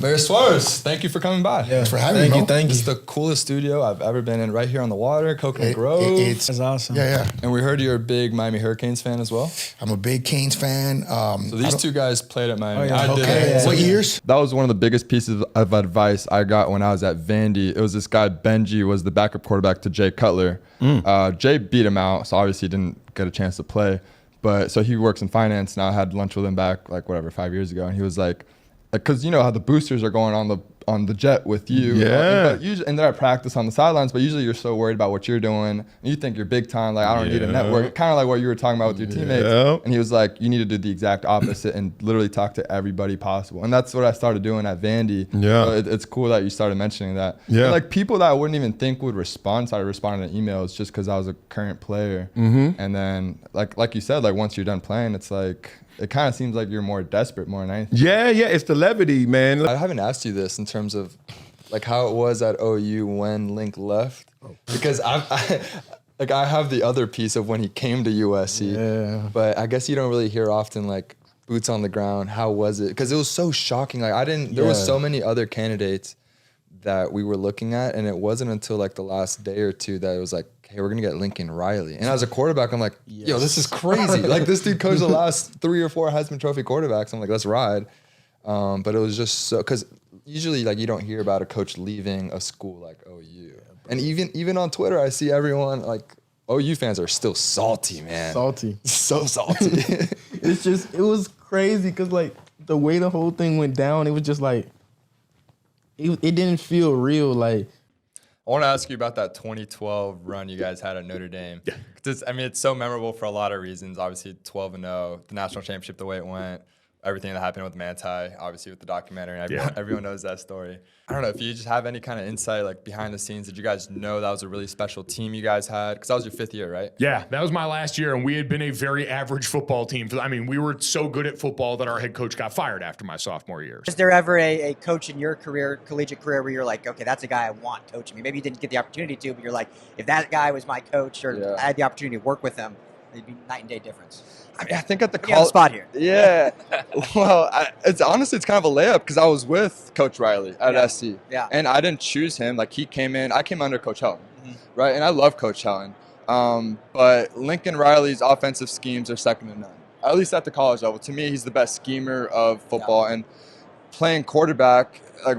Mayor Suarez, thank you for coming by. Yeah, thanks for having me, bro. Thank you. This is the coolest studio I've ever been in, right here on the water, Coconut Grove. It's awesome. Yeah. And we heard you're a big Miami Hurricanes fan as well. I'm a big Canes fan. So these two guys played at Miami. Oh, yeah. I did. Okay. What years? That was one of the biggest pieces of advice I got when I was at Vandy. It was this guy, Benji, was the backup quarterback to Jay Cutler. Jay beat him out, so obviously he didn't get a chance to play. But so he works in finance now. I had lunch with him back 5 years ago, and he was like, because you know how the boosters are going on the jet with you. Yeah. And they're at practice on the sidelines, but usually you're so worried about what you're doing. And you think you're big time, like, I don't need a network. Kind of like what you were talking about with your teammates. Yeah. And he was like, you need to do the exact opposite and literally talk to everybody possible. And that's what I started doing at Vandy. Yeah. So it's cool that you started mentioning that. Yeah. And like people that I wouldn't even think would respond started responding to emails just because I was a current player. And then like you said, like once you're done playing, it's like, it kind of seems like you're more desperate more than anything. Yeah, it's the levity, man. I haven't asked you this in terms of like how it was at OU when Link left, because I have the other piece of when he came to USC, but I guess you don't really hear often like boots on the ground. How was it? Because it was so shocking. Like there was so many other candidates that we were looking at, and it wasn't until like the last day or two that it was like, hey, we're gonna get Lincoln Riley. And as a quarterback, I'm like, yo, this is crazy. Like this dude coached the last 3 or 4 Heisman Trophy quarterbacks. I'm like, let's ride. But it was just so, because usually like you don't hear about a coach leaving a school like OU. And even on Twitter, I see everyone like OU fans are still salty, man. Salty. So salty. It was crazy because like the way the whole thing went down, it was just like, it didn't feel real. Like, I want to ask you about that 2012 run you guys had at Notre Dame. Yeah. It's so memorable for a lot of reasons. Obviously, 12-0, the national championship, the way it went, everything that happened with Manti, obviously with the documentary. Everyone knows that story. I don't know if you just have any kind of insight, like behind the scenes. Did you guys know that was a really special team you guys had? Because that was your 5th year, right? Yeah, that was my last year, and we had been a very average football team. We were so good at football that our head coach got fired after my sophomore year. Is there ever a coach in your career, collegiate career, where you're like, okay, that's a guy I want coaching me? Maybe you didn't get the opportunity to, but you're like, if that guy was my coach or I had the opportunity to work with him, it'd be night and day difference. I think at the on the spot here. Yeah. Well, it's honestly kind of a layup because I was with Coach Riley at SC. Yeah. And I didn't choose him. Like he came in, I came under Coach Helen, right? And I love Coach Helen. But Lincoln Riley's offensive schemes are second to none. At least at the college level. To me, he's the best schemer of football. And playing quarterback, like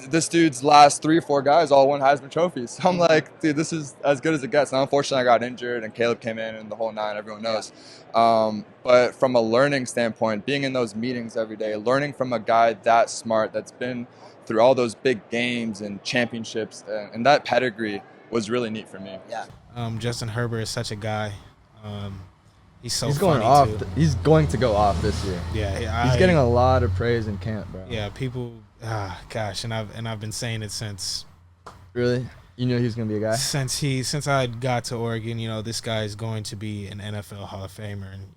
this dude's last 3 or 4 guys all won Heisman trophies. So I'm like, dude, this is as good as it gets. And unfortunately, I got injured, and Caleb came in, and the whole 9, everyone knows. But from a learning standpoint, being in those meetings every day, learning from a guy that smart, that's been through all those big games and championships, and that pedigree was really neat for me. Yeah. Justin Herbert is such a guy. He's He's funny going off. too. He's going to go off this year. Yeah, He's getting a lot of praise in camp, bro. Yeah, people. Gosh, and I've been saying it since. Really? You knew he was gonna be a guy? Since I got to Oregon, this guy is going to be an NFL Hall of Famer, and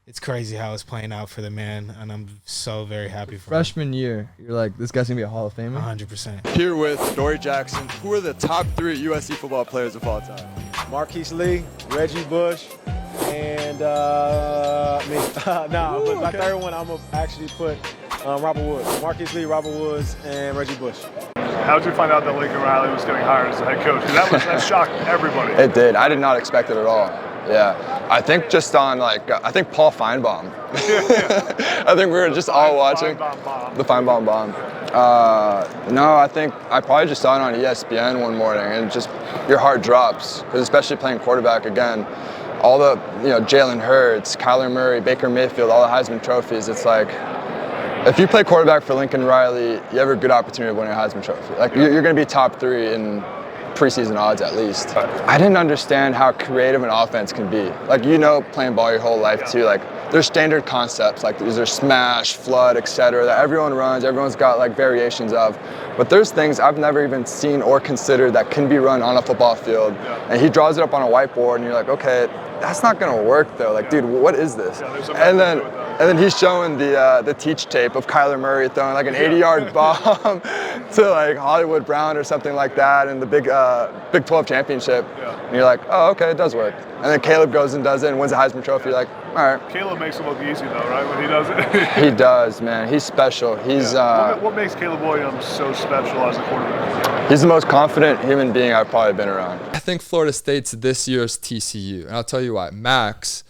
it's crazy how it's playing out for the man, and I'm so very happy for Freshman year, you're like, this guy's gonna be a Hall of Famer? 100%. Here with Dory Jackson. Who are the top 3 USC football players of all time? Marquise Lee, Reggie Bush, and but my third one I'm gonna actually put Robert Woods. Marquise Lee, Robert Woods, and Reggie Bush. How did you find out that Lincoln Riley was getting hired as the head coach? Because that shocked everybody. It did. I did not expect it at all. Yeah. I think just on I think Paul Feinbaum. I think we were just all watching the Feinbaum bomb. No, I think I probably just saw it on ESPN one morning, and just your heart drops, because especially playing quarterback again, all the Jalen Hurts, Kyler Murray, Baker Mayfield, all the Heisman trophies. It's like, if you play quarterback for Lincoln Riley, you have a good opportunity of winning a Heisman Trophy. Like you're going to be top 3 in preseason odds at least. I didn't understand how creative an offense can be. Like playing ball your whole life too. Like there's standard concepts, like there's smash, flood, etc. that everyone runs. Everyone's got like variations of. But there's things I've never even seen or considered that can be run on a football field. And he draws it up on a whiteboard, and you're like, okay, that's not gonna work though. Like, dude, what is this? And then he's showing the teach tape of Kyler Murray throwing like an 80-yard bomb to like Hollywood Brown or something like that in the Big 12 championship. And you're like, oh, okay, it does work. And then Caleb goes and does it and wins a Heisman Trophy. You're like, All right. Caleb makes him look easy, though, right? When he does it. He does, man. He's special. He's What makes Caleb Williams so special as a quarterback? he's the most confident human being I've probably been around. I think Florida State's this year's TCU, and I'll tell you why. Max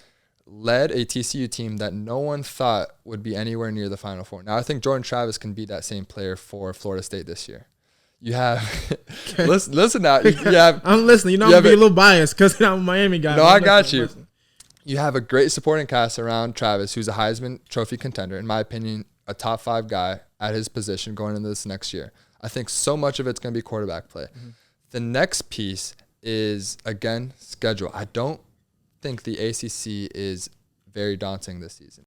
led a TCU team that no one thought would be anywhere near the Final Four. Now, I think Jordan Travis can be that same player for Florida State this year. You have listen now. You have, I'm listening. You know, I'm gonna be a little biased because I'm a Miami guy. No, I got you. You have a great supporting cast around Travis, who's a Heisman Trophy contender. In my opinion, a top 5 guy at his position going into this next year. I think so much of it's going to be quarterback play. Mm-hmm. The next piece is, again, schedule. I don't think the ACC is very daunting this season.